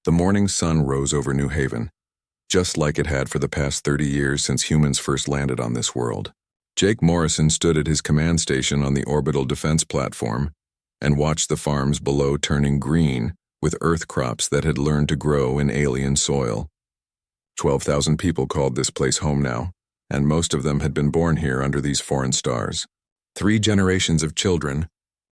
The morning sun rose over New Haven, just like it had for the past 30 years since humans first landed on this world. Jake Morrison stood at his command station on the orbital defense platform and watched the farms below turning green with earth crops that had learned to grow in alien soil. 12,000 people called this place home now, and most of them had been born here under these foreign stars. 3 generations of children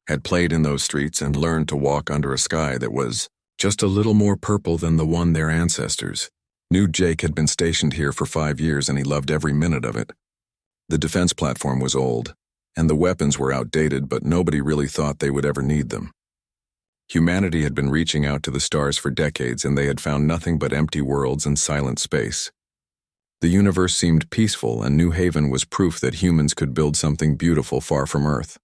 had played in those streets and learned to walk under a sky that was just a little more purple than the one their ancestors knew. Jake had been stationed here for 5 years and he loved every minute of it. The defense platform was old, and the weapons were outdated, but nobody really thought they would ever need them. Humanity had been reaching out to the stars for decades, and they had found nothing but empty worlds and silent space. The universe seemed peaceful, and New Haven was proof that humans could build something beautiful far from Earth.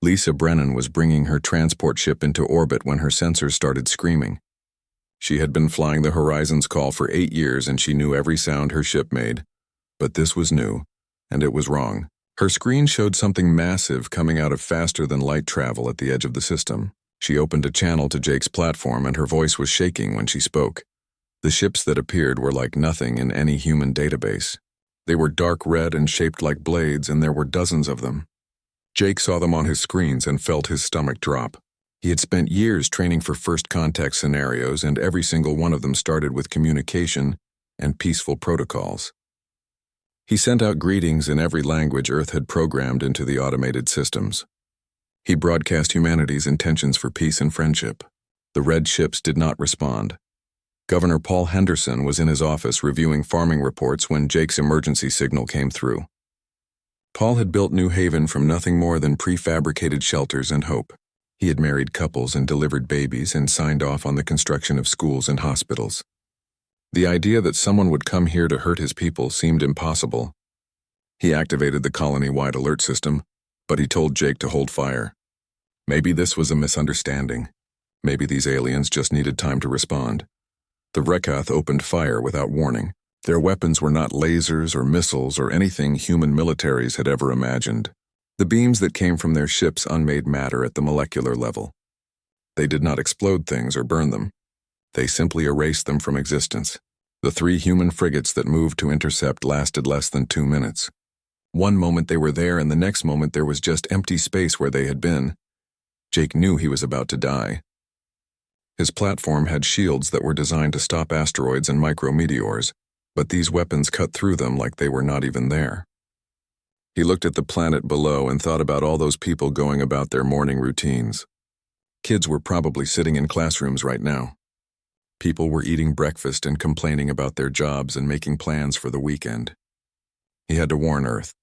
Lisa Brennan was bringing her transport ship into orbit when her sensors started screaming. She had been flying the Horizon's call for 8 years, and she knew every sound her ship made. But this was new, and it was wrong. Her screen showed something massive coming out of faster-than-light travel at the edge of the system. She opened a channel to Jake's platform, and her voice was shaking when she spoke. The ships that appeared were like nothing in any human database. They were dark red and shaped like blades, and there were dozens of them. Jake saw them on his screens and felt his stomach drop. He had spent years training for first contact scenarios, and every single one of them started with communication and peaceful protocols. He sent out greetings in every language Earth had programmed into the automated systems. He broadcast humanity's intentions for peace and friendship. The red ships did not respond. Governor Paul Henderson was in his office reviewing farming reports when Jake's emergency signal came through. Paul had built New Haven from nothing more than prefabricated shelters and hope. He had married couples and delivered babies and signed off on the construction of schools and hospitals. The idea that someone would come here to hurt his people seemed impossible. He activated the colony-wide alert system, but he told Jake to hold fire. Maybe this was a misunderstanding. Maybe these aliens just needed time to respond. The Rekath opened fire without warning. Their weapons were not lasers or missiles or anything human militaries had ever imagined. The beams that came from their ships unmade matter at the molecular level. They did not explode things or burn them. They simply erased them from existence. The 3 human frigates that moved to intercept lasted less than 2 minutes. One moment they were there, and the next moment there was just empty space where they had been. Jake knew he was about to die. His platform had shields that were designed to stop asteroids and micrometeors, but these weapons cut through them like they were not even there. He looked at the planet below and thought about all those people going about their morning routines. Kids were probably sitting in classrooms right now. People were eating breakfast and complaining about their jobs and making plans for the weekend. He had to warn Earth.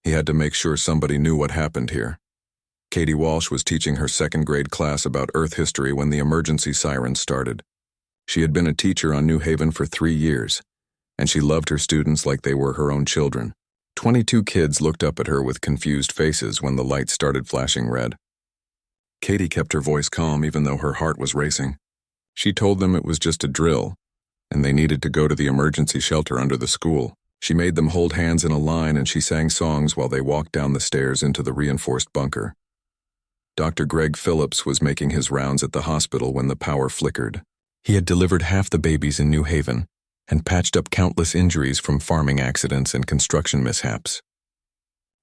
He had to make sure somebody knew what happened here. Katie Walsh was teaching her 2nd grade class about Earth history when the emergency sirens started. She had been a teacher on New Haven for 3 years, and she loved her students like they were her own children. 22 kids looked up at her with confused faces when the lights started flashing red. Katie kept her voice calm even though her heart was racing. She told them it was just a drill, and they needed to go to the emergency shelter under the school. She made them hold hands in a line, and she sang songs while they walked down the stairs into the reinforced bunker. Dr. Greg Phillips was making his rounds at the hospital when the power flickered. He had delivered half the babies in New Haven and patched up countless injuries from farming accidents and construction mishaps.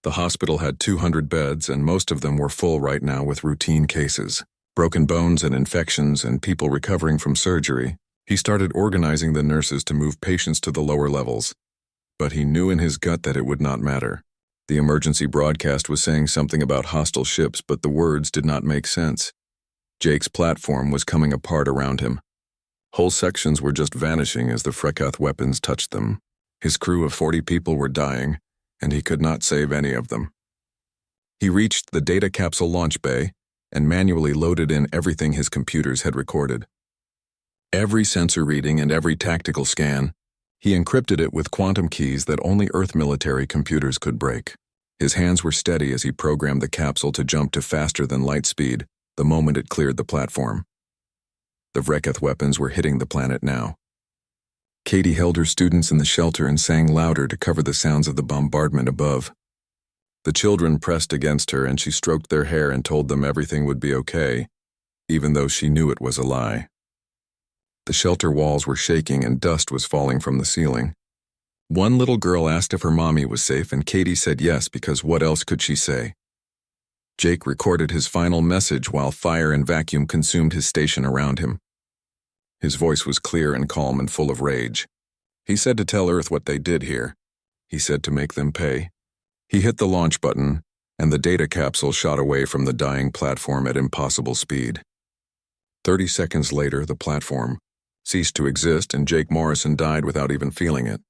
The hospital had 200 beds, and most of them were full right now with routine cases, broken bones and infections, and people recovering from surgery. He started organizing the nurses to move patients to the lower levels, but he knew in his gut that it would not matter. The emergency broadcast was saying something about hostile ships, but the words did not make sense. Jake's platform was coming apart around him. Whole sections were just vanishing as the Frekath weapons touched them. His crew of 40 people were dying, and he could not save any of them. He reached the data capsule launch bay and manually loaded in everything his computers had recorded. Every sensor reading and every tactical scan. He encrypted it with quantum keys that only Earth military computers could break. His hands were steady as he programmed the capsule to jump to faster than light speed the moment it cleared the platform. The Vrekath weapons were hitting the planet now. Katie held her students in the shelter and sang louder to cover the sounds of the bombardment above. The children pressed against her, and she stroked their hair and told them everything would be okay, even though she knew it was a lie. The shelter walls were shaking and dust was falling from the ceiling. One little girl asked if her mommy was safe, and Katie said yes, because what else could she say? Jake recorded his final message while fire and vacuum consumed his station around him. His voice was clear and calm and full of rage. He said to tell Earth what they did here. He said to make them pay. He hit the launch button, and the data capsule shot away from the dying platform at impossible speed. 30 seconds later, the platform ceased to exist, and Jake Morrison died without even feeling it.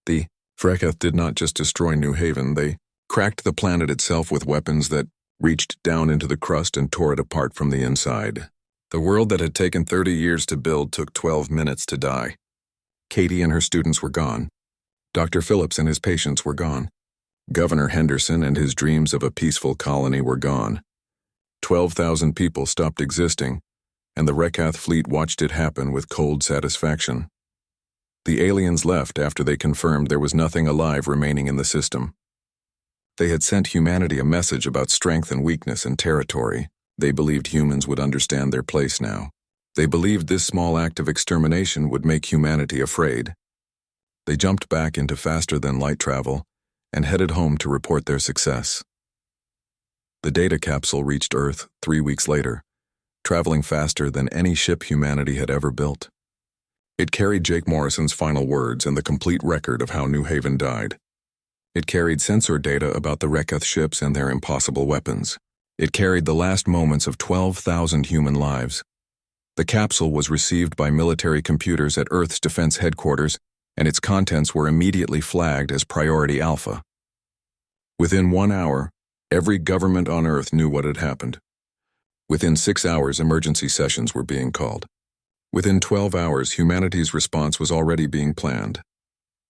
The Frekath did not just destroy New Haven, they cracked the planet itself with weapons that reached down into the crust and tore it apart from the inside. The world that had taken 30 years to build took 12 minutes to die. Katie and her students were gone. Dr. Phillips and his patients were gone. Governor Henderson and his dreams of a peaceful colony were gone. 12,000 people stopped existing, and the Rekath fleet watched it happen with cold satisfaction. The aliens left after they confirmed there was nothing alive remaining in the system. They had sent humanity a message about strength and weakness and territory. They believed humans would understand their place now. They believed this small act of extermination would make humanity afraid. They jumped back into faster-than-light travel and headed home to report their success. The data capsule reached Earth 3 weeks later, traveling faster than any ship humanity had ever built. It carried Jake Morrison's final words and the complete record of how New Haven died. It carried sensor data about the Rekath ships and their impossible weapons. It carried the last moments of 12,000 human lives. The capsule was received by military computers at Earth's defense headquarters, and its contents were immediately flagged as Priority Alpha. Within 1 hour, every government on Earth knew what had happened. Within 6 hours, emergency sessions were being called. Within 12 hours, humanity's response was already being planned.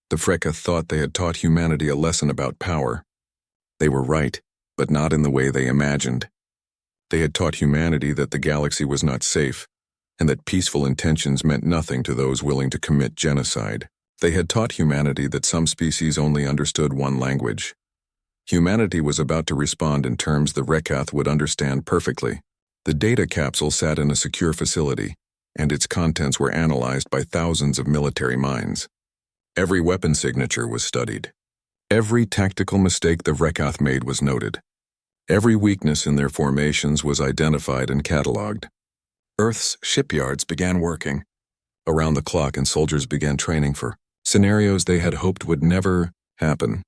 The Frekath thought they had taught humanity a lesson about power. They were right, but not in the way they imagined. They had taught humanity that the galaxy was not safe, and that peaceful intentions meant nothing to those willing to commit genocide. They had taught humanity that some species only understood one language. Humanity was about to respond in terms the Rekath would understand perfectly. The data capsule sat in a secure facility, and its contents were analyzed by thousands of military minds. Every weapon signature was studied. Every tactical mistake the Rekath made was noted. Every weakness in their formations was identified and catalogued. Earth's shipyards began working around the clock, and soldiers began training for scenarios they had hoped would never happen.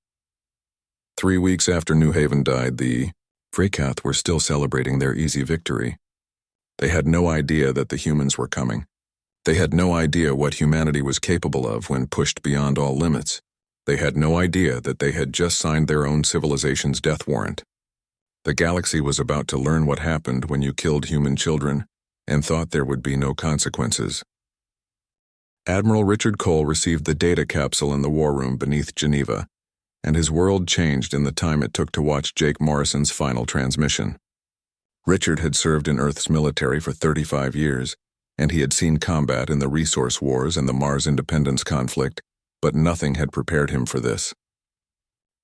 3 weeks after New Haven died, the Frekath were still celebrating their easy victory. They had no idea that the humans were coming. They had no idea what humanity was capable of when pushed beyond all limits. They had no idea that they had just signed their own civilization's death warrant. The galaxy was about to learn what happened when you killed human children and thought there would be no consequences. Admiral Richard Cole received the data capsule in the war room beneath Geneva, and his world changed in the time it took to watch Jake Morrison's final transmission. Richard had served in Earth's military for 35 years, and he had seen combat in the Resource Wars and the Mars Independence conflict, but nothing had prepared him for this.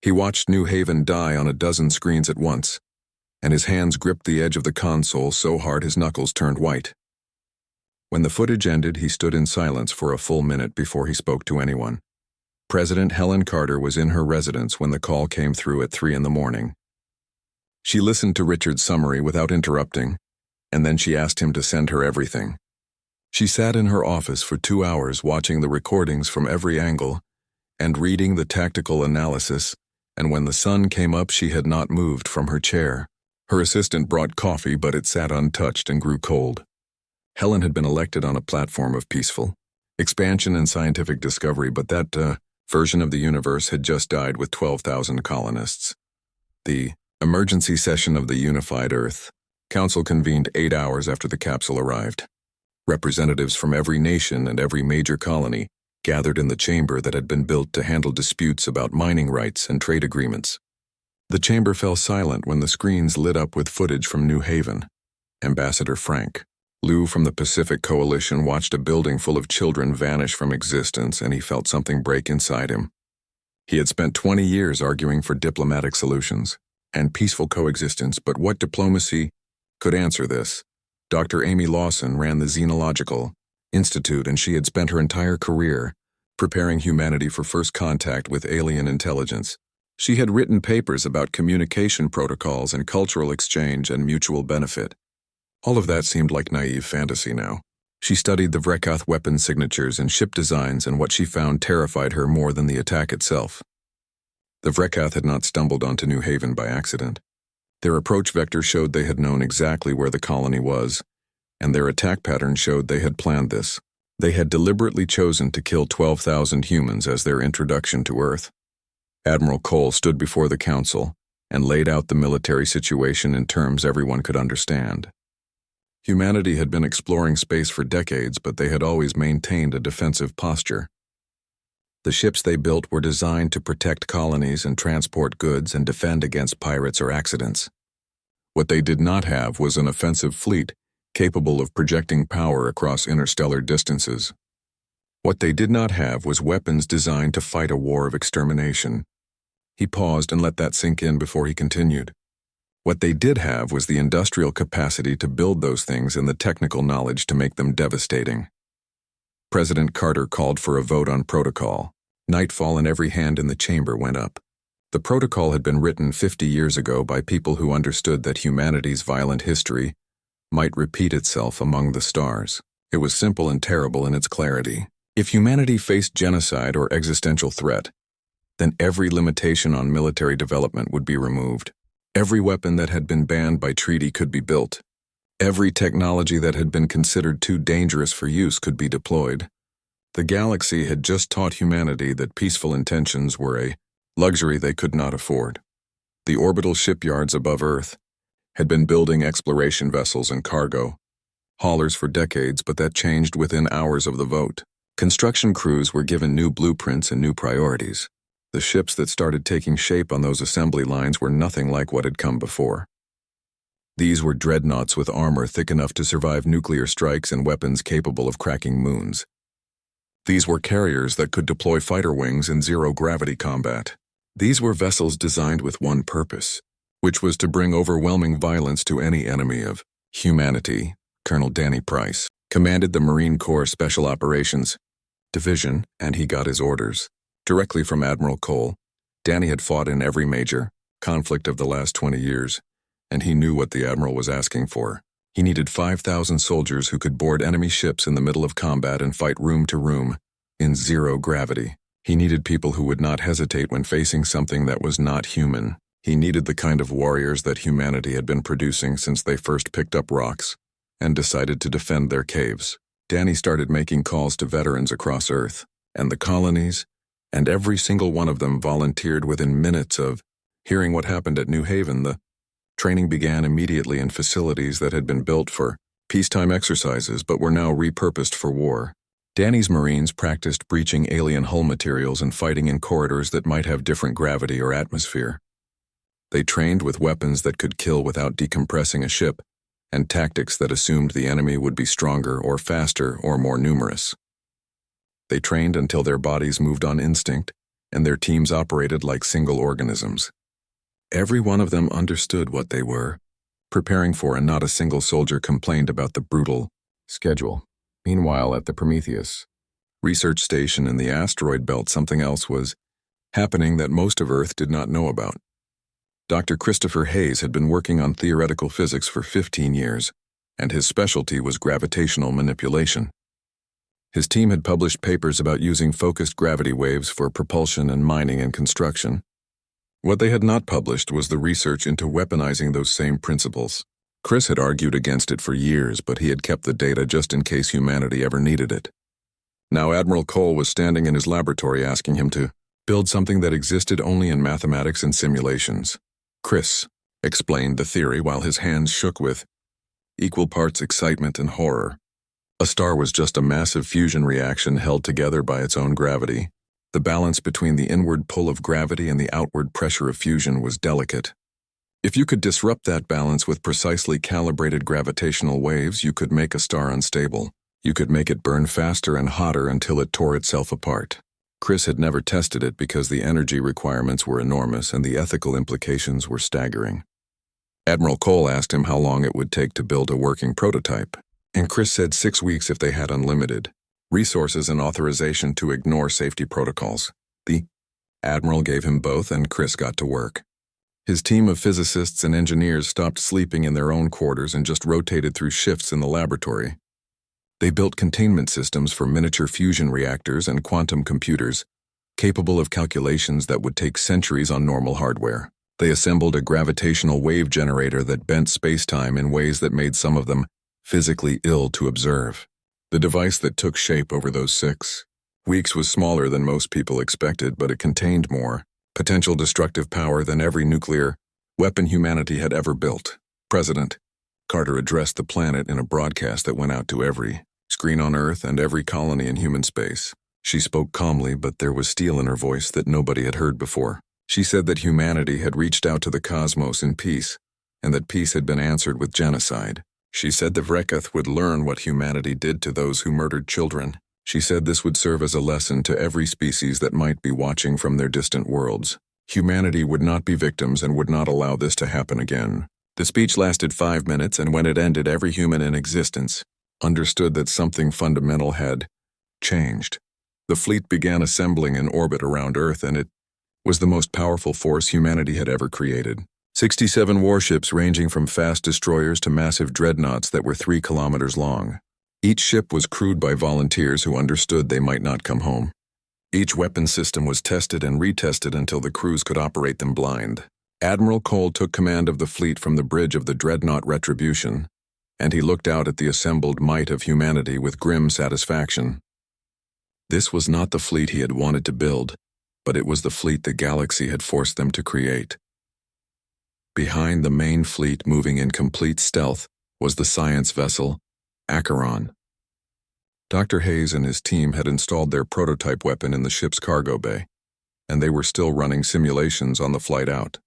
He watched New Haven die on a dozen screens at once, and his hands gripped the edge of the console so hard his knuckles turned white. When the footage ended, he stood in silence for a full minute before he spoke to anyone. President Helen Carter was in her residence when the call came through at 3 a.m. She listened to Richard's summary without interrupting, and then she asked him to send her everything. She sat in her office for 2 hours watching the recordings from every angle and reading the tactical analysis, and when the sun came up she had not moved from her chair. Her assistant brought coffee, but it sat untouched and grew cold. Helen had been elected on a platform of peaceful expansion and scientific discovery, but that version of the universe had just died with 12,000 colonists. The emergency session of the unified Earth Council convened 8 hours after the capsule arrived. Representatives from every nation and every major colony gathered in the chamber that had been built to handle disputes about mining rights and trade agreements. The chamber fell silent when the screens lit up with footage from New Haven. Ambassador Frank Lou from the Pacific Coalition watched a building full of children vanish from existence, and he felt something break inside him. He had spent 20 years arguing for diplomatic solutions and peaceful coexistence, but what diplomacy could answer this? Dr. Amy Lawson ran the Xenological Institute, and she had spent her entire career preparing humanity for first contact with alien intelligence. She had written papers about communication protocols and cultural exchange and mutual benefit. All of that seemed like naive fantasy now. She studied the Vrekath weapon signatures and ship designs, and what she found terrified her more than the attack itself. The Vrekath had not stumbled onto New Haven by accident. Their approach vector showed they had known exactly where the colony was, and their attack pattern showed they had planned this. They had deliberately chosen to kill 12,000 humans as their introduction to Earth. Admiral Cole stood before the council and laid out the military situation in terms everyone could understand. Humanity had been exploring space for decades, but they had always maintained a defensive posture. The ships they built were designed to protect colonies and transport goods and defend against pirates or accidents. What they did not have was an offensive fleet capable of projecting power across interstellar distances. What they did not have was weapons designed to fight a war of extermination. He paused and let that sink in before he continued. What they did have was the industrial capacity to build those things and the technical knowledge to make them devastating. President Carter called for a vote on protocol. Nightfall and every hand in the chamber went up. The protocol had been written 50 years ago by people who understood that humanity's violent history might repeat itself among the stars. It was simple and terrible in its clarity. If humanity faced genocide or existential threat, then every limitation on military development would be removed. Every weapon that had been banned by treaty could be built. Every technology that had been considered too dangerous for use could be deployed. The galaxy had just taught humanity that peaceful intentions were a luxury they could not afford. The orbital shipyards above Earth had been building exploration vessels and cargo haulers for decades, but that changed within hours of the vote. Construction crews were given new blueprints and new priorities. The ships that started taking shape on those assembly lines were nothing like what had come before. These were dreadnoughts with armor thick enough to survive nuclear strikes and weapons capable of cracking moons. These were carriers that could deploy fighter wings in zero-gravity combat. These were vessels designed with one purpose, which was to bring overwhelming violence to any enemy of humanity. Colonel Danny Price commanded the Marine Corps Special Operations Division, and he got his orders directly from Admiral Cole. Danny had fought in every major conflict of the last 20 years, and he knew what the Admiral was asking for. He needed 5,000 soldiers who could board enemy ships in the middle of combat and fight room to room in zero gravity. He needed people who would not hesitate when facing something that was not human. He needed the kind of warriors that humanity had been producing since they first picked up rocks and decided to defend their caves. Danny started making calls to veterans across Earth and the colonies, and every single one of them volunteered within minutes of hearing what happened at New Haven. The training began immediately in facilities that had been built for peacetime exercises but were now repurposed for war. Danny's Marines practiced breaching alien hull materials and fighting in corridors that might have different gravity or atmosphere. They trained with weapons that could kill without decompressing a ship, and tactics that assumed the enemy would be stronger or faster or more numerous. They trained until their bodies moved on instinct, and their teams operated like single organisms. Every one of them understood what they were preparing for, and not a single soldier complained about the brutal schedule. Meanwhile, at the Prometheus research station in the asteroid belt, something else was happening that most of Earth did not know about. Dr. Christopher Hayes had been working on theoretical physics for 15 years, and his specialty was gravitational manipulation. His team had published papers about using focused gravity waves for propulsion and mining and construction. What they had not published was the research into weaponizing those same principles. Chris had argued against it for years, but he had kept the data just in case humanity ever needed it. Now Admiral Cole was standing in his laboratory asking him to build something that existed only in mathematics and simulations. Chris explained the theory while his hands shook with equal parts excitement and horror. A star was just a massive fusion reaction held together by its own gravity. The balance between the inward pull of gravity and the outward pressure of fusion was delicate. If you could disrupt that balance with precisely calibrated gravitational waves, you could make a star unstable. You could make it burn faster and hotter until it tore itself apart. Chris had never tested it because the energy requirements were enormous and the ethical implications were staggering. Admiral Cole asked him how long it would take to build a working prototype. And Chris said 6 weeks if they had unlimited resources and authorization to ignore safety protocols. The Admiral gave him both, and Chris got to work. His team of physicists and engineers stopped sleeping in their own quarters and just rotated through shifts in the laboratory. They built containment systems for miniature fusion reactors and quantum computers, capable of calculations that would take centuries on normal hardware. They assembled a gravitational wave generator that bent space-time in ways that made some of them physically ill to observe. The device that took shape over those 6 weeks was smaller than most people expected, but it contained more potential destructive power than every nuclear weapon humanity had ever built. President Carter addressed the planet in a broadcast that went out to every screen on Earth and every colony in human space. She spoke calmly, but there was steel in her voice that nobody had heard before. She said that humanity had reached out to the cosmos in peace, and that peace had been answered with genocide. She said the Vrekath would learn what humanity did to those who murdered children. She said this would serve as a lesson to every species that might be watching from their distant worlds. Humanity would not be victims and would not allow this to happen again. The speech lasted 5 minutes, and when it ended, every human in existence understood that something fundamental had changed. The fleet began assembling in orbit around Earth, and it was the most powerful force humanity had ever created. 67 warships ranging from fast destroyers to massive dreadnoughts that were 3 kilometers long. Each ship was crewed by volunteers who understood they might not come home. Each weapon system was tested and retested until the crews could operate them blind. Admiral Cole took command of the fleet from the bridge of the dreadnought Retribution, and he looked out at the assembled might of humanity with grim satisfaction. This was not the fleet he had wanted to build, but it was the fleet the galaxy had forced them to create. Behind the main fleet, moving in complete stealth, was the science vessel Acheron. Dr. Hayes and his team had installed their prototype weapon in the ship's cargo bay, and they were still running simulations on the flight out.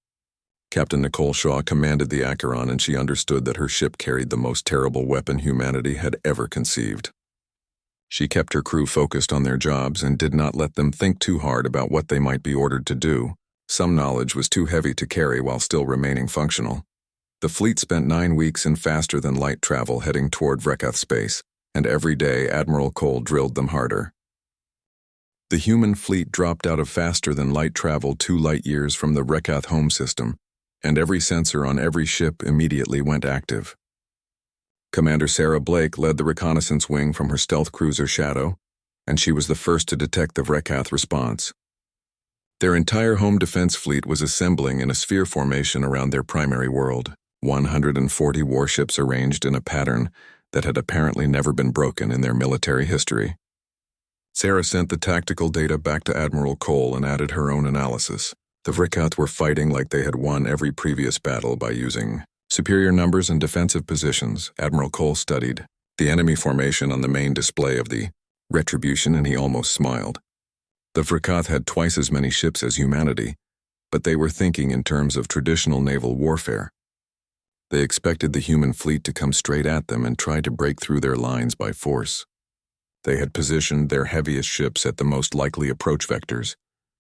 Captain Nicole Shaw commanded the Acheron, and she understood that her ship carried the most terrible weapon humanity had ever conceived. She kept her crew focused on their jobs and did not let them think too hard about what they might be ordered to do. Some knowledge was too heavy to carry while still remaining functional. The fleet spent 9 weeks in faster-than-light travel heading toward Vrekath space, and every day Admiral Cole drilled them harder. The human fleet dropped out of faster-than-light travel 2 light-years from the Vrekath home system, and every sensor on every ship immediately went active. Commander Sarah Blake led the reconnaissance wing from her stealth cruiser Shadow, and she was the first to detect the Vrekath response. Their entire home defense fleet was assembling in a sphere formation around their primary world, 140 warships arranged in a pattern that had apparently never been broken in their military history. Sarah sent the tactical data back to Admiral Cole and added her own analysis. The Vrekath were fighting like they had won every previous battle by using superior numbers and defensive positions. Admiral Cole studied the enemy formation on the main display of the Retribution, and he almost smiled. The Vrekath had twice as many ships as humanity, but they were thinking in terms of traditional naval warfare. They expected the human fleet to come straight at them and try to break through their lines by force. They had positioned their heaviest ships at the most likely approach vectors,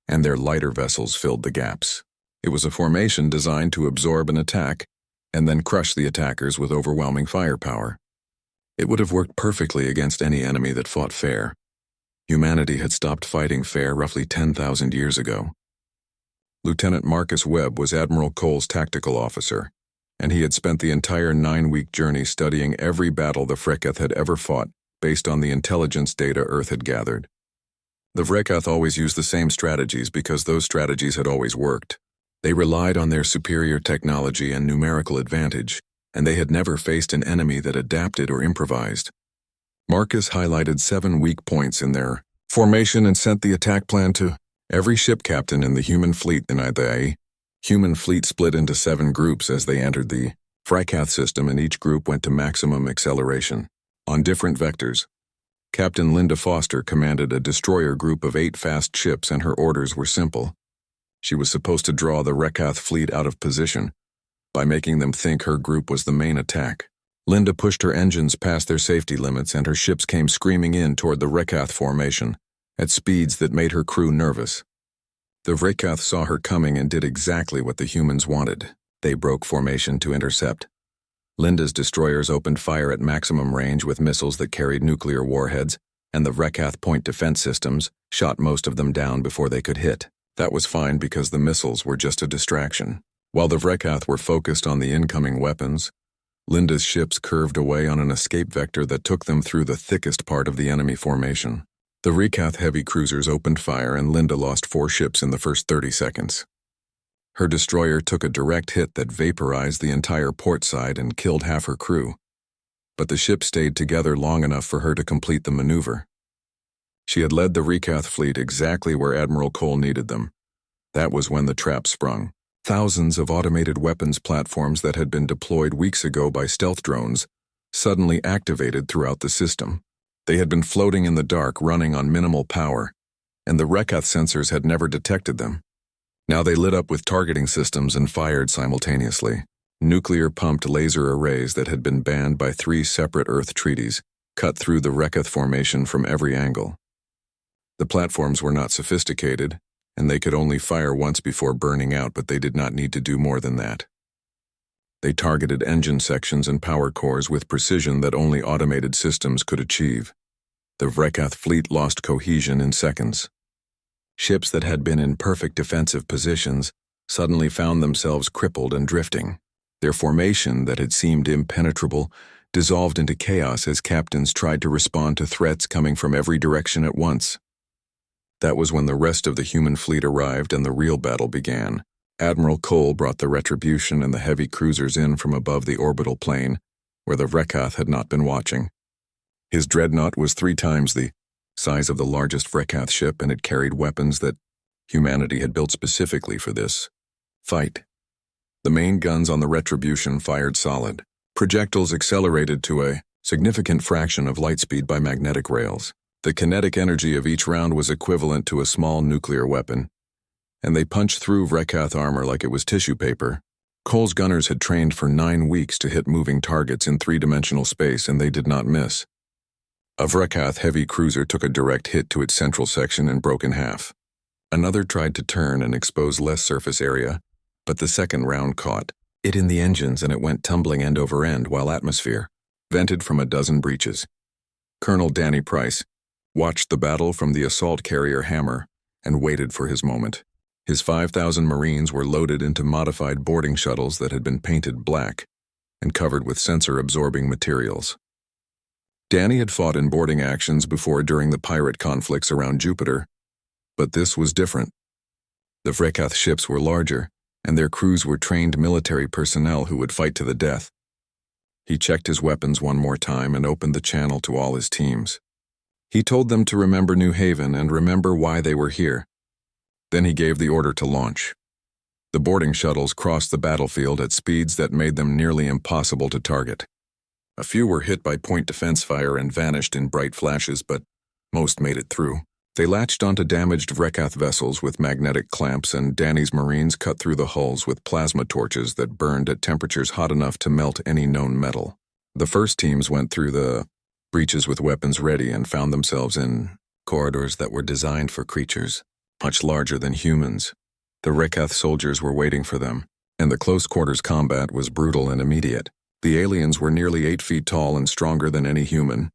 and their lighter vessels filled the gaps. It was a formation designed to absorb an attack and then crush the attackers with overwhelming firepower. It would have worked perfectly against any enemy that fought fair. Humanity had stopped fighting fair roughly 10,000 years ago. Lieutenant Marcus Webb was Admiral Cole's tactical officer, and he had spent the entire 9-week journey studying every battle the Vrekath had ever fought based on the intelligence data Earth had gathered. The Vrekath always used the same strategies because those strategies had always worked. They relied on their superior technology and numerical advantage, and they had never faced an enemy that adapted or improvised. Marcus highlighted 7 weak points in their formation and sent the attack plan to every ship captain in the human fleet. The human fleet split into 7 groups as they entered the Vrekath system, and each group went to maximum acceleration on different vectors. Captain Linda Foster commanded a destroyer group of 8 fast ships, and her orders were simple. She was supposed to draw the Vrekath fleet out of position by making them think her group was the main attack. Linda pushed her engines past their safety limits, and her ships came screaming in toward the Vrekath formation at speeds that made her crew nervous. The Vrekath saw her coming and did exactly what the humans wanted. They broke formation to intercept. Linda's destroyers opened fire at maximum range with missiles that carried nuclear warheads, and the Rekath point defense systems shot most of them down before they could hit. That was fine because the missiles were just a distraction. While the Rekath were focused on the incoming weapons, Linda's ships curved away on an escape vector that took them through the thickest part of the enemy formation. The Rekath heavy cruisers opened fire and Linda lost 4 ships in the first 30 seconds. Her destroyer took a direct hit that vaporized the entire port side and killed half her crew, but the ship stayed together long enough for her to complete the maneuver. She had led the Rekath fleet exactly where Admiral Cole needed them. That was when the trap sprung. Thousands of automated weapons platforms that had been deployed weeks ago by stealth drones suddenly activated throughout the system. They had been floating in the dark, running on minimal power, and the Rekath sensors had never detected them. Now they lit up with targeting systems and fired simultaneously. Nuclear-pumped laser arrays that had been banned by 3 separate Earth treaties cut through the Rekath formation from every angle. The platforms were not sophisticated, and they could only fire once before burning out, but they did not need to do more than that. They targeted engine sections and power cores with precision that only automated systems could achieve. The Rekath fleet lost cohesion in seconds. Ships that had been in perfect defensive positions suddenly found themselves crippled and drifting. Their formation that had seemed impenetrable dissolved into chaos as captains tried to respond to threats coming from every direction at once. That was when the rest of the human fleet arrived and the real battle began. Admiral Cole brought the Retribution and the heavy cruisers in from above the orbital plane, where the Rekath had not been watching. His dreadnought was 3 times the size of the largest Rekath ship, and it carried weapons that humanity had built specifically for this fight. The main guns on the Retribution fired solid. Projectiles accelerated to a significant fraction of light speed by magnetic rails. The kinetic energy of each round was equivalent to a small nuclear weapon, and they punched through Rekath armor like it was tissue paper. Cole's gunners had trained for 9 weeks to hit moving targets in 3-dimensional space, and they did not miss. A Rekath heavy cruiser took a direct hit to its central section and broke in half. Another tried to turn and expose less surface area, but the second round caught it in the engines and it went tumbling end over end while atmosphere vented from a dozen breaches. Colonel Danny Price watched the battle from the assault carrier Hammer and waited for his moment. His 5,000 Marines were loaded into modified boarding shuttles that had been painted black and covered with sensor-absorbing materials. Danny had fought in boarding actions before during the pirate conflicts around Jupiter, but this was different. The Rekath ships were larger, and their crews were trained military personnel who would fight to the death. He checked his weapons one more time and opened the channel to all his teams. He told them to remember New Haven and remember why they were here. Then he gave the order to launch. The boarding shuttles crossed the battlefield at speeds that made them nearly impossible to target. A few were hit by point defense fire and vanished in bright flashes, but most made it through. They latched onto damaged Rekath vessels with magnetic clamps, and Danny's Marines cut through the hulls with plasma torches that burned at temperatures hot enough to melt any known metal. The first teams went through the breaches with weapons ready and found themselves in corridors that were designed for creatures much larger than humans. The Rekath soldiers were waiting for them, and the close-quarters combat was brutal and immediate. The aliens were nearly 8 feet tall and stronger than any human,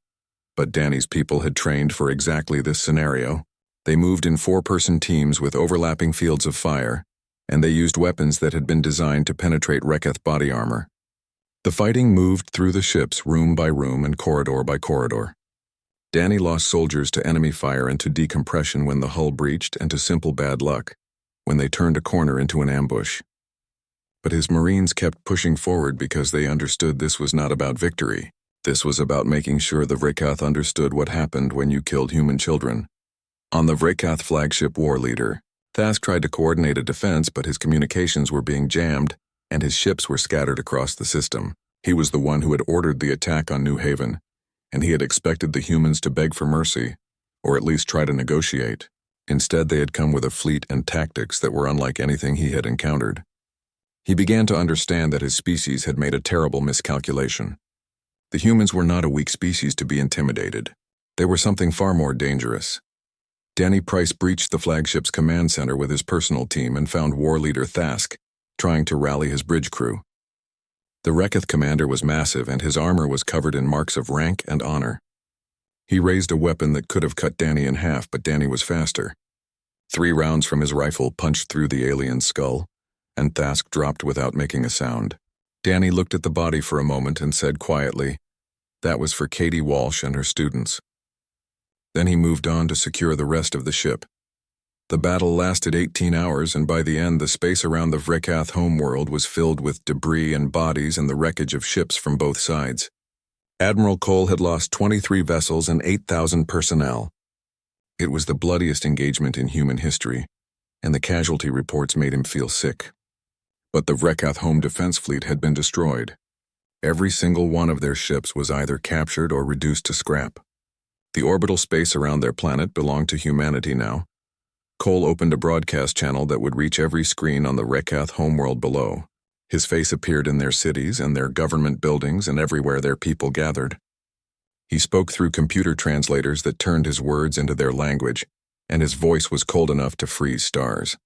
but Danny's people had trained for exactly this scenario. They moved in 4-person teams with overlapping fields of fire, and they used weapons that had been designed to penetrate Rekath body armor. The fighting moved through the ships room by room and corridor by corridor. Danny lost soldiers to enemy fire and to decompression when the hull breached, and to simple bad luck when they turned a corner into an ambush. But his Marines kept pushing forward because they understood this was not about victory. This was about making sure the Rekath understood what happened when you killed human children. On the Rekath flagship war leader, Thask tried to coordinate a defense, but his communications were being jammed, and his ships were scattered across the system. He was the one who had ordered the attack on New Haven, and he had expected the humans to beg for mercy, or at least try to negotiate. Instead, they had come with a fleet and tactics that were unlike anything he had encountered. He began to understand that his species had made a terrible miscalculation. The humans were not a weak species to be intimidated. They were something far more dangerous. Danny Price breached the flagship's command center with his personal team and found war leader Thask trying to rally his bridge crew. The Reketh commander was massive, and his armor was covered in marks of rank and honor. He raised a weapon that could have cut Danny in half, but Danny was faster. 3 rounds from his rifle punched through the alien's skull, and Thask dropped without making a sound. Danny looked at the body for a moment and said quietly, "That was for Katie Walsh and her students." Then he moved on to secure the rest of the ship. The battle lasted 18 hours, and by the end the space around the Vrekath homeworld was filled with debris and bodies and the wreckage of ships from both sides. Admiral Cole had lost 23 vessels and 8,000 personnel. It was the bloodiest engagement in human history, and the casualty reports made him feel sick. But the Vrekath home defense fleet had been destroyed. Every single one of their ships was either captured or reduced to scrap. The orbital space around their planet belonged to humanity now. Cole opened a broadcast channel that would reach every screen on the Vrekath homeworld below. His face appeared in their cities and their government buildings and everywhere their people gathered. He spoke through computer translators that turned his words into their language, and his voice was cold enough to freeze stars.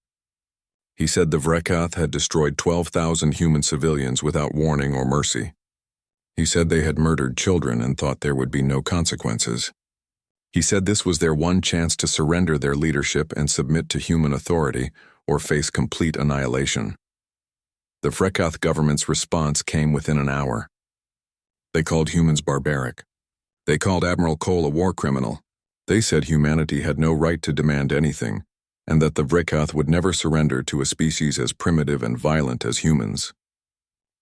He said the Vrekath had destroyed 12,000 human civilians without warning or mercy. He said they had murdered children and thought there would be no consequences. He said this was their one chance to surrender their leadership and submit to human authority or face complete annihilation. The Vrekath government's response came within an hour. They called humans barbaric. They called Admiral Cole a war criminal. They said humanity had no right to demand anything, and that the Vrekath would never surrender to a species as primitive and violent as humans.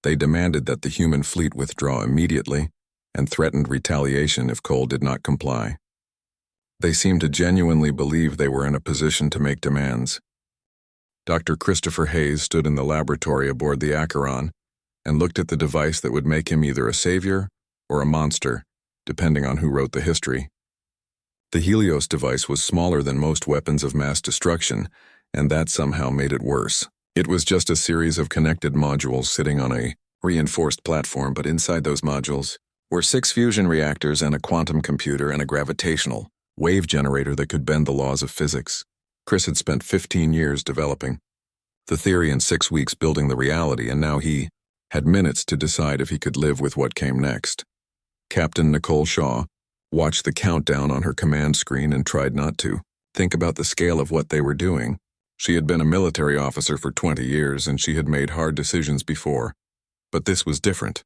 They demanded that the human fleet withdraw immediately and threatened retaliation if Cole did not comply. They seemed to genuinely believe they were in a position to make demands. Dr. Christopher Hayes stood in the laboratory aboard the Acheron and looked at the device that would make him either a savior or a monster, depending on who wrote the history. The Helios device was smaller than most weapons of mass destruction, and that somehow made it worse. It was just a series of connected modules sitting on a reinforced platform, but inside those modules were 6 fusion reactors and a quantum computer and a gravitational wave generator that could bend the laws of physics. Chris had spent 15 years developing the theory and 6 weeks building the reality, and now he had minutes to decide if he could live with what came next. Captain Nicole Shaw watched the countdown on her command screen and tried not to think about the scale of what they were doing. She had been a military officer for 20 years, and she had made hard decisions before. But this was different.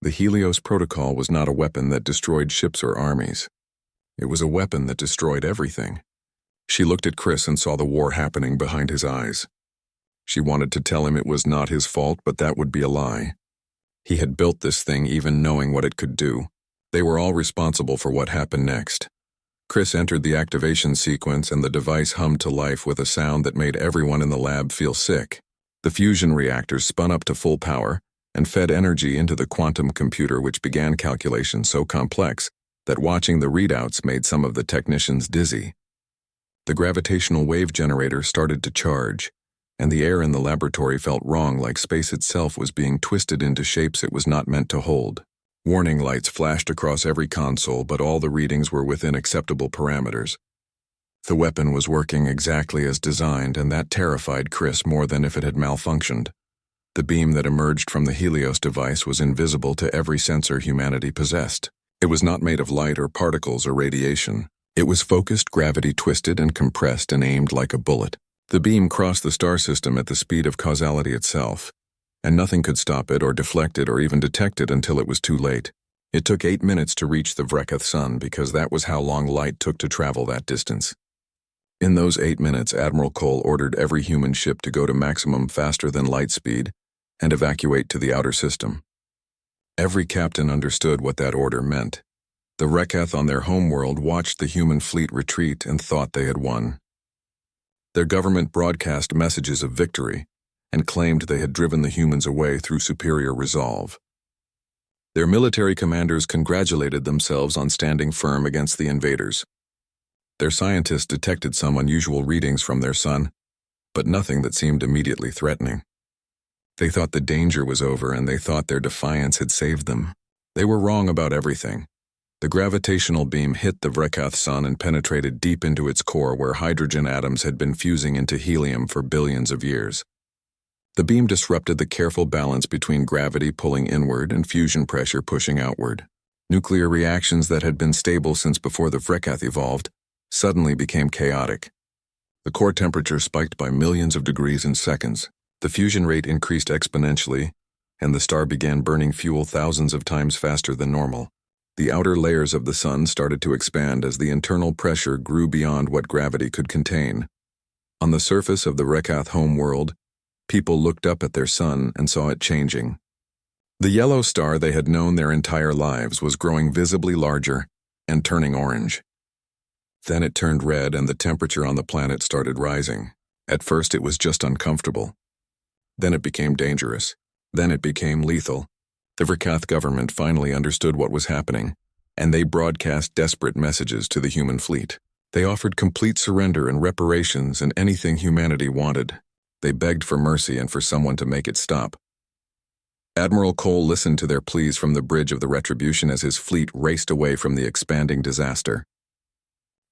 The Helios protocol was not a weapon that destroyed ships or armies. It was a weapon that destroyed everything. She looked at Chris and saw the war happening behind his eyes. She wanted to tell him it was not his fault, but that would be a lie. He had built this thing even knowing what it could do. They were all responsible for what happened next. Chris entered the activation sequence, and the device hummed to life with a sound that made everyone in the lab feel sick. The fusion reactors spun up to full power and fed energy into the quantum computer, which began calculations so complex that watching the readouts made some of the technicians dizzy. The gravitational wave generator started to charge, and the air in the laboratory felt wrong, like space itself was being twisted into shapes it was not meant to hold. Warning lights flashed across every console, but all the readings were within acceptable parameters. The weapon was working exactly as designed, and that terrified Chris more than if it had malfunctioned. The beam that emerged from the Helios device was invisible to every sensor humanity possessed. It was not made of light or particles or radiation. It was focused, gravity-twisted, and compressed and aimed like a bullet. The beam crossed the star system at the speed of causality itself, and nothing could stop it or deflect it or even detect it until it was too late. It took 8 minutes to reach the Vrekath sun, because that was how long light took to travel that distance. In those 8 minutes, Admiral Cole ordered every human ship to go to maximum faster than light speed and evacuate to the outer system. Every captain understood what that order meant. The Vrekath on their homeworld watched the human fleet retreat and thought they had won. Their government broadcast messages of victory and claimed they had driven the humans away through superior resolve. Their military commanders congratulated themselves on standing firm against the invaders. Their scientists detected some unusual readings from their sun, but nothing that seemed immediately threatening. They thought the danger was over, and they thought their defiance had saved them. They were wrong about everything. The gravitational beam hit the Vrekath sun and penetrated deep into its core, where hydrogen atoms had been fusing into helium for billions of years. The beam disrupted the careful balance between gravity pulling inward and fusion pressure pushing outward. Nuclear reactions that had been stable since before the Vrekath evolved suddenly became chaotic. The core temperature spiked by millions of degrees in seconds. The fusion rate increased exponentially, and the star began burning fuel thousands of times faster than normal. The outer layers of the sun started to expand as the internal pressure grew beyond what gravity could contain. On the surface of the Vrekath homeworld, people looked up at their sun and saw it changing. The yellow star they had known their entire lives was growing visibly larger and turning orange. Then it turned red and the temperature on the planet started rising. At first it was just uncomfortable. Then it became dangerous. Then it became lethal. The Vrekath government finally understood what was happening, and they broadcast desperate messages to the human fleet. They offered complete surrender and reparations and anything humanity wanted. They begged for mercy and for someone to make it stop. Admiral Cole listened to their pleas from the bridge of the Retribution as his fleet raced away from the expanding disaster.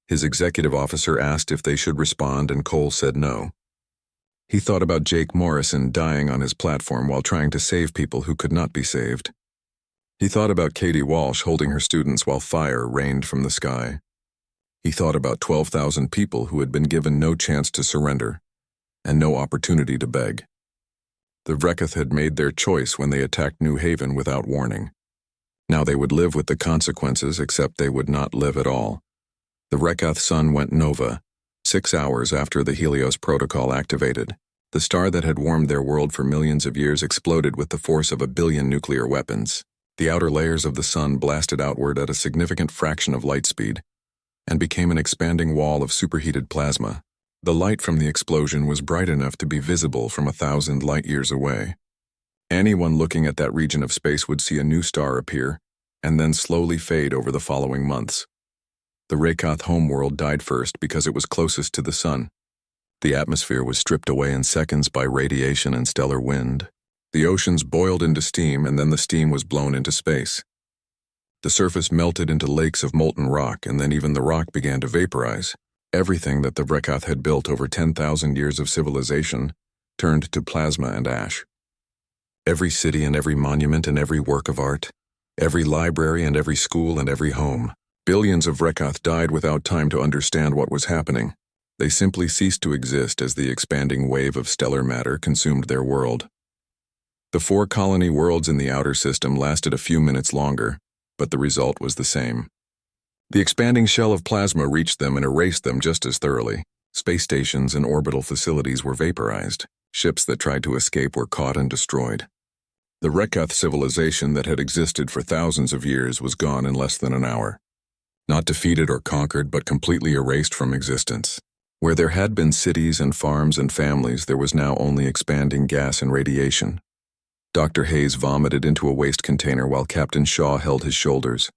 His executive officer asked if they should respond, and Cole said no. He thought about Jake Morrison dying on his platform while trying to save people who could not be saved. He thought about Katie Walsh holding her students while fire rained from the sky. He thought about 12,000 people who had been given no chance to surrender and no opportunity to beg. The Vrekath had made their choice when they attacked New Haven without warning. Now they would live with the consequences, except they would not live at all. The Vrekath sun went nova, 6 hours after the Helios Protocol activated. The star that had warmed their world for millions of years exploded with the force of 1 billion nuclear weapons. The outer layers of the sun blasted outward at a significant fraction of light speed and became an expanding wall of superheated plasma. The light from the explosion was bright enough to be visible from 1,000 light-years away. Anyone looking at that region of space would see a new star appear and then slowly fade over the following months. The Vrekath homeworld died first because it was closest to the sun. The atmosphere was stripped away in seconds by radiation and stellar wind. The oceans boiled into steam, and then the steam was blown into space. The surface melted into lakes of molten rock, and then even the rock began to vaporize. Everything that the Vrekath had built over 10,000 years of civilization turned to plasma and ash. Every city and every monument and every work of art, every library and every school and every home. Billions of Vrekath died without time to understand what was happening. They simply ceased to exist as the expanding wave of stellar matter consumed their world. The 4 colony worlds in the outer system lasted a few minutes longer, but the result was the same. The expanding shell of plasma reached them and erased them just as thoroughly. Space stations and orbital facilities were vaporized. Ships that tried to escape were caught and destroyed. The Vrekath civilization that had existed for thousands of years was gone in less than an hour. Not defeated or conquered, but completely erased from existence. Where there had been cities and farms and families, there was now only expanding gas and radiation. Dr. Hayes vomited into a waste container while Captain Shaw held his shoulders.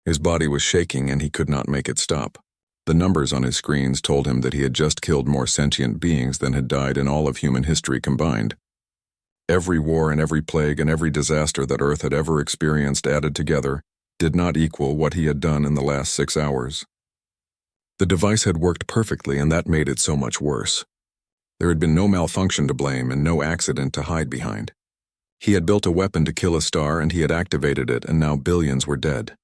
His body was shaking and he could not make it stop. The numbers on his screens told him that he had just killed more sentient beings than had died in all of human history combined. Every war and every plague and every disaster that Earth had ever experienced added together did not equal what he had done in the last 6 hours. The device had worked perfectly, and that made it so much worse. There had been no malfunction to blame and no accident to hide behind. He had built a weapon to kill a star, and he had activated it, and now billions were dead.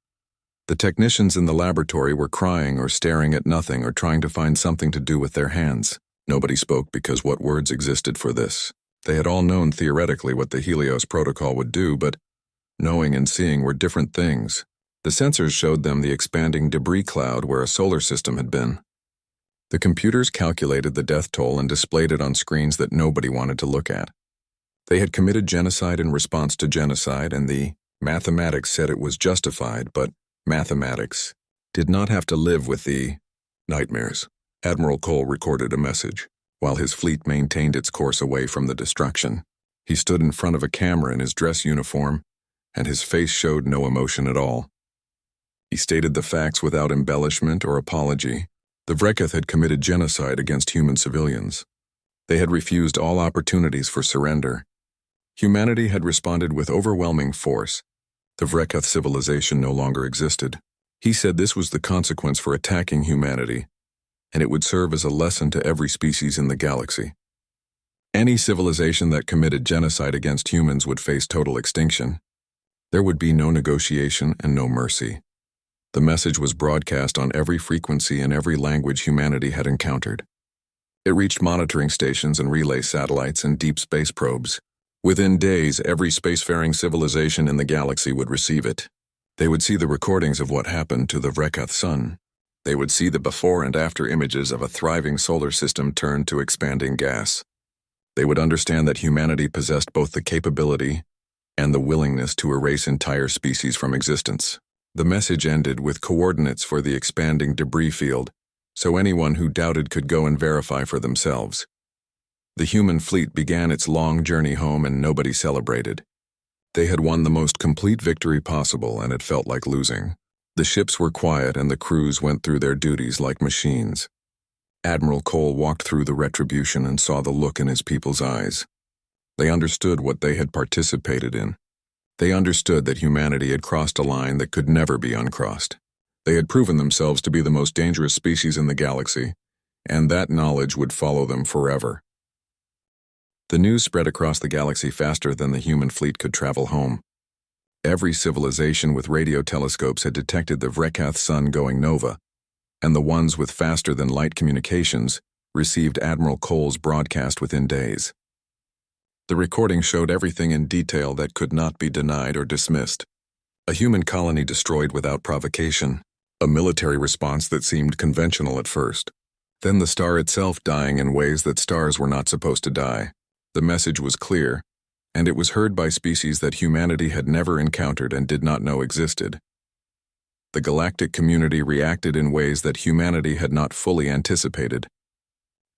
The technicians in the laboratory were crying or staring at nothing or trying to find something to do with their hands. Nobody spoke because what words existed for this? They had all known theoretically what the Helios Protocol would do, but knowing and seeing were different things. The sensors showed them the expanding debris cloud where a solar system had been. The computers calculated the death toll and displayed it on screens that nobody wanted to look at. They had committed genocide in response to genocide, and the mathematics said it was justified, but mathematics did not have to live with the nightmares. Admiral Cole recorded a message, while his fleet maintained its course away from the destruction. He stood in front of a camera in his dress uniform, and his face showed no emotion at all. He stated the facts without embellishment or apology. The Vrekath had committed genocide against human civilians. They had refused all opportunities for surrender. Humanity had responded with overwhelming force. The Vrekath civilization no longer existed. He said this was the consequence for attacking humanity, and it would serve as a lesson to every species in the galaxy. Any civilization that committed genocide against humans would face total extinction. There would be no negotiation and no mercy. The message was broadcast on every frequency and every language humanity had encountered. It reached monitoring stations and relay satellites and deep space probes. Within days, every spacefaring civilization in the galaxy would receive it. They would see the recordings of what happened to the Vrekath sun. They would see the before and after images of a thriving solar system turned to expanding gas. They would understand that humanity possessed both the capability and the willingness to erase entire species from existence. The message ended with coordinates for the expanding debris field, so anyone who doubted could go and verify for themselves. The human fleet began its long journey home and nobody celebrated. They had won the most complete victory possible and it felt like losing. The ships were quiet and the crews went through their duties like machines. Admiral Cole walked through the retribution and saw the look in his people's eyes. They understood what they had participated in. They understood that humanity had crossed a line that could never be uncrossed. They had proven themselves to be the most dangerous species in the galaxy, and that knowledge would follow them forever. The news spread across the galaxy faster than the human fleet could travel home. Every civilization with radio telescopes had detected the Vrekath sun going nova, and the ones with faster-than-light communications received Admiral Cole's broadcast within days. The recording showed everything in detail that could not be denied or dismissed. A human colony destroyed without provocation, a military response that seemed conventional at first, then the star itself dying in ways that stars were not supposed to die. The message was clear, and it was heard by species that humanity had never encountered and did not know existed. The galactic community reacted in ways that humanity had not fully anticipated.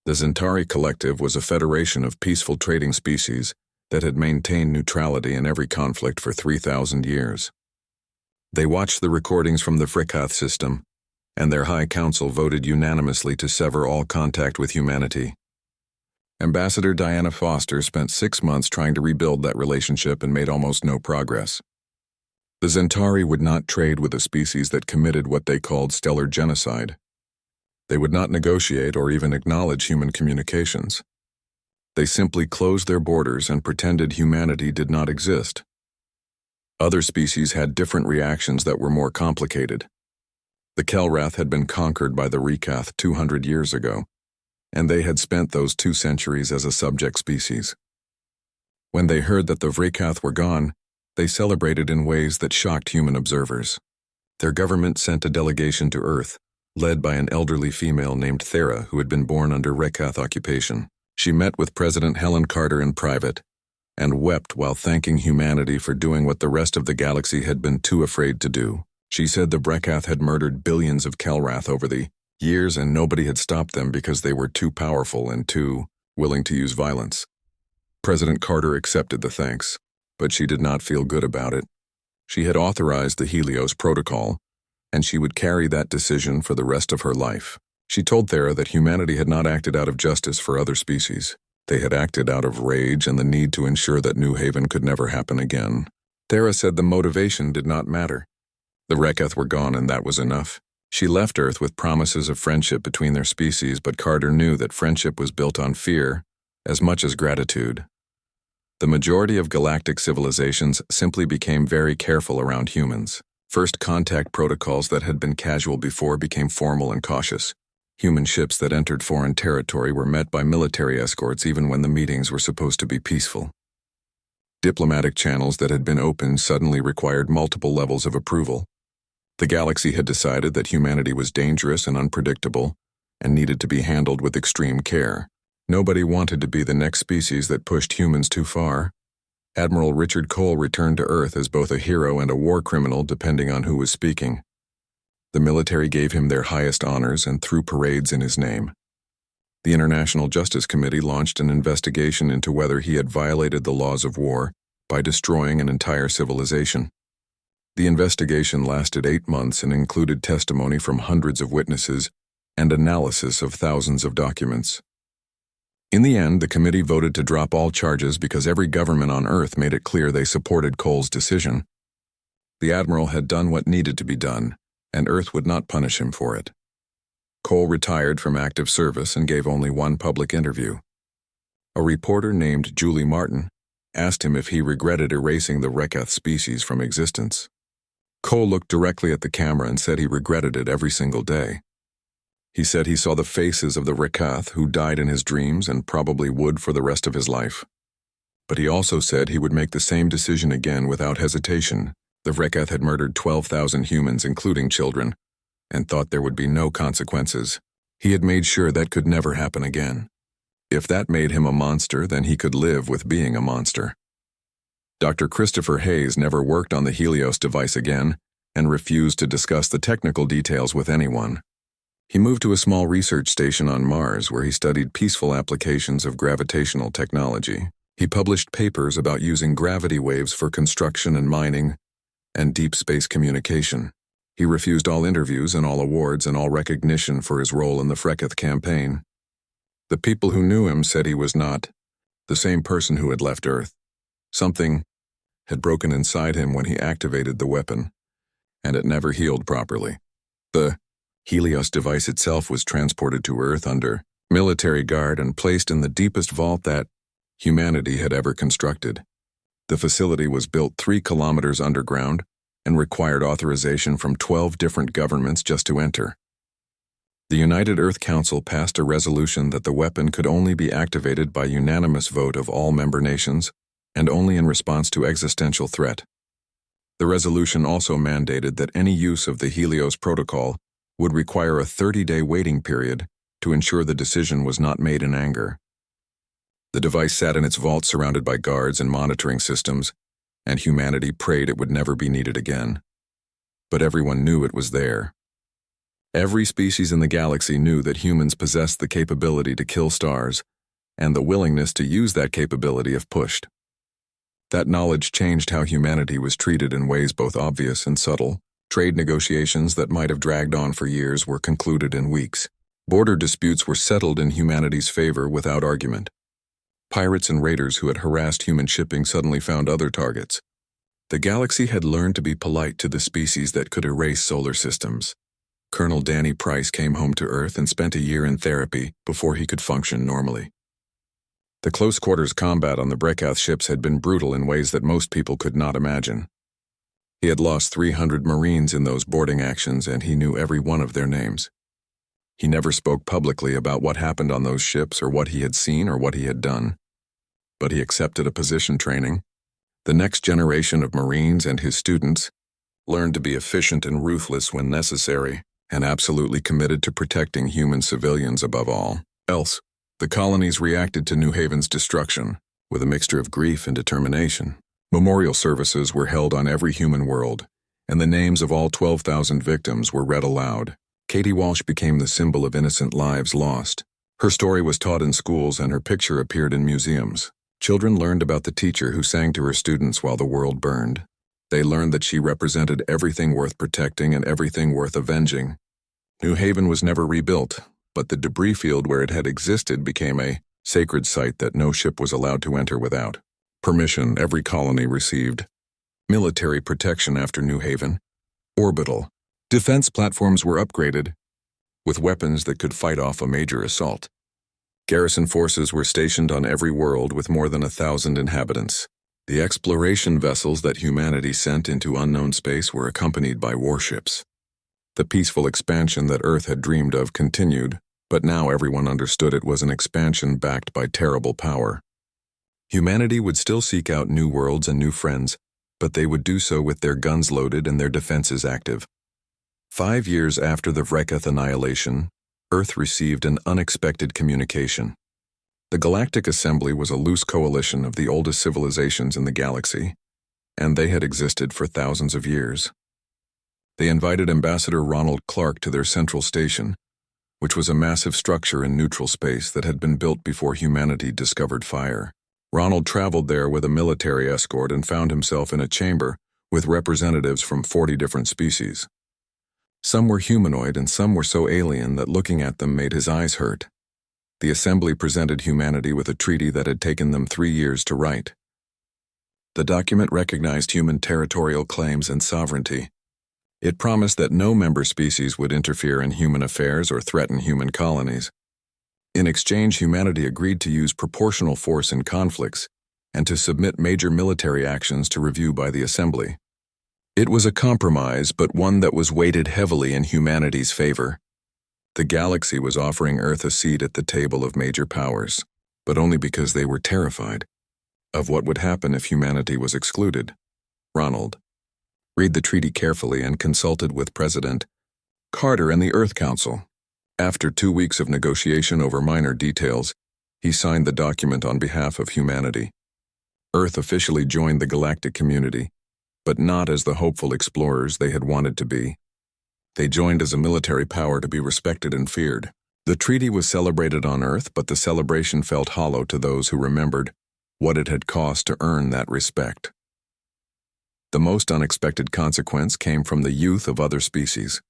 The Zentari Collective was a federation of peaceful trading species that had maintained neutrality in every conflict for 3,000 years. They watched the recordings from the Vrekath system, and their High Council voted unanimously to sever all contact with humanity. Ambassador Diana Foster spent 6 months trying to rebuild that relationship and made almost no progress. The Zentari would not trade with a species that committed what they called stellar genocide. They would not negotiate or even acknowledge human communications. They simply closed their borders and pretended humanity did not exist. Other species had different reactions that were more complicated. The Kelrath had been conquered by the Vrekath 200 years ago, and they had spent those 2 centuries as a subject species. When they heard that the Vrekath were gone, they celebrated in ways that shocked human observers. Their government sent a delegation to Earth, led by an elderly female named Thera who had been born under Vrekath occupation. She met with President Helen Carter in private, and wept while thanking humanity for doing what the rest of the galaxy had been too afraid to do. She said the Vrekath had murdered billions of Kelrath over the years and nobody had stopped them because they were too powerful and too willing to use violence. President Carter accepted the thanks, but she did not feel good about it. She had authorized the Helios Protocol, and she would carry that decision for the rest of her life. She told Thera that humanity had not acted out of justice for other species. They had acted out of rage and the need to ensure that New Haven could never happen again. Thera said the motivation did not matter. The Vrekath were gone and that was enough. She left Earth with promises of friendship between their species, but Carter knew that friendship was built on fear as much as gratitude. The majority of galactic civilizations simply became very careful around humans. First contact protocols that had been casual before became formal and cautious. Human ships that entered foreign territory were met by military escorts even when the meetings were supposed to be peaceful. Diplomatic channels that had been opened suddenly required multiple levels of approval. The galaxy had decided that humanity was dangerous and unpredictable and needed to be handled with extreme care. Nobody wanted to be the next species that pushed humans too far. Admiral Richard Cole returned to Earth as both a hero and a war criminal depending on who was speaking. The military gave him their highest honors and threw parades in his name. The International Justice Committee launched an investigation into whether he had violated the laws of war by destroying an entire civilization. The investigation lasted 8 months and included testimony from hundreds of witnesses and analysis of thousands of documents. In the end, the committee voted to drop all charges because every government on Earth made it clear they supported Cole's decision. The admiral had done what needed to be done, and Earth would not punish him for it. Cole retired from active service and gave only one public interview. A reporter named Julie Martin asked him if he regretted erasing the Reketh species from existence. Cole looked directly at the camera and said he regretted it every single day. He said he saw the faces of the Reketh who died in his dreams and probably would for the rest of his life. But he also said he would make the same decision again without hesitation. The Reketh had murdered 12,000 humans, including children, and thought there would be no consequences. He had made sure that could never happen again. If that made him a monster, then he could live with being a monster. Dr. Christopher Hayes never worked on the Helios device again and refused to discuss the technical details with anyone. He moved to a small research station on Mars where he studied peaceful applications of gravitational technology. He published papers about using gravity waves for construction and mining and deep space communication. He refused all interviews and all awards and all recognition for his role in the Freketh campaign. The people who knew him said he was not the same person who had left Earth. Something had broken inside him when he activated the weapon, and it never healed properly. The Helios device itself was transported to Earth under military guard and placed in the deepest vault that humanity had ever constructed. The facility was built 3 kilometers underground and required authorization from 12 different governments just to enter. The United Earth Council passed a resolution that the weapon could only be activated by unanimous vote of all member nations and only in response to existential threat. The resolution also mandated that any use of the Helios protocol would require a 30-day waiting period to ensure the decision was not made in anger. The device sat in its vault surrounded by guards and monitoring systems, and humanity prayed it would never be needed again. But everyone knew it was there. Every species in the galaxy knew that humans possessed the capability to kill stars, and the willingness to use that capability if pushed. That knowledge changed how humanity was treated in ways both obvious and subtle. Trade negotiations that might have dragged on for years were concluded in weeks. Border disputes were settled in humanity's favor without argument. Pirates and raiders who had harassed human shipping suddenly found other targets. The galaxy had learned to be polite to the species that could erase solar systems. Colonel Danny Price came home to Earth and spent a year in therapy before he could function normally. The close-quarters combat on the Reketh ships had been brutal in ways that most people could not imagine. He had lost 300 Marines in those boarding actions, and he knew every one of their names. He never spoke publicly about what happened on those ships or what he had seen or what he had done. But he accepted a position training. The next generation of Marines and his students learned to be efficient and ruthless when necessary, and absolutely committed to protecting human civilians above all else. The colonies reacted to New Haven's destruction with a mixture of grief and determination. Memorial services were held on every human world, and the names of all 12,000 victims were read aloud. Katie Walsh became the symbol of innocent lives lost. Her story was taught in schools and her picture appeared in museums. Children learned about the teacher who sang to her students while the world burned. They learned that she represented everything worth protecting and everything worth avenging. New Haven was never rebuilt, but the debris field where it had existed became a sacred site that no ship was allowed to enter without permission. Every colony received military protection after New Haven. Orbital defense platforms were upgraded with weapons that could fight off a major assault. Garrison forces were stationed on every world with more than 1,000 inhabitants. The exploration vessels that humanity sent into unknown space were accompanied by warships. The peaceful expansion that Earth had dreamed of continued, but now everyone understood it was an expansion backed by terrible power. Humanity would still seek out new worlds and new friends, but they would do so with their guns loaded and their defenses active. 5 years after the Reketh annihilation, Earth received an unexpected communication. The Galactic Assembly was a loose coalition of the oldest civilizations in the galaxy, and they had existed for thousands of years. They invited Ambassador Ronald Clark to their central station, which was a massive structure in neutral space that had been built before humanity discovered fire. Ronald traveled there with a military escort and found himself in a chamber with representatives from 40 different species. Some were humanoid and some were so alien that looking at them made his eyes hurt. The assembly presented humanity with a treaty that had taken them 3 years to write. The document recognized human territorial claims and sovereignty. It promised that no member species would interfere in human affairs or threaten human colonies. In exchange, humanity agreed to use proportional force in conflicts and to submit major military actions to review by the Assembly. It was a compromise, but one that was weighted heavily in humanity's favor. The galaxy was offering Earth a seat at the table of major powers, but only because they were terrified of what would happen if humanity was excluded. Ronald read the treaty carefully and consulted with President Carter and the Earth Council. After 2 weeks of negotiation over minor details, he signed the document on behalf of humanity. Earth officially joined the galactic community, but not as the hopeful explorers they had wanted to be. They joined as a military power to be respected and feared. The treaty was celebrated on Earth, but the celebration felt hollow to those who remembered what it had cost to earn that respect. The most unexpected consequence came from the youth of other species.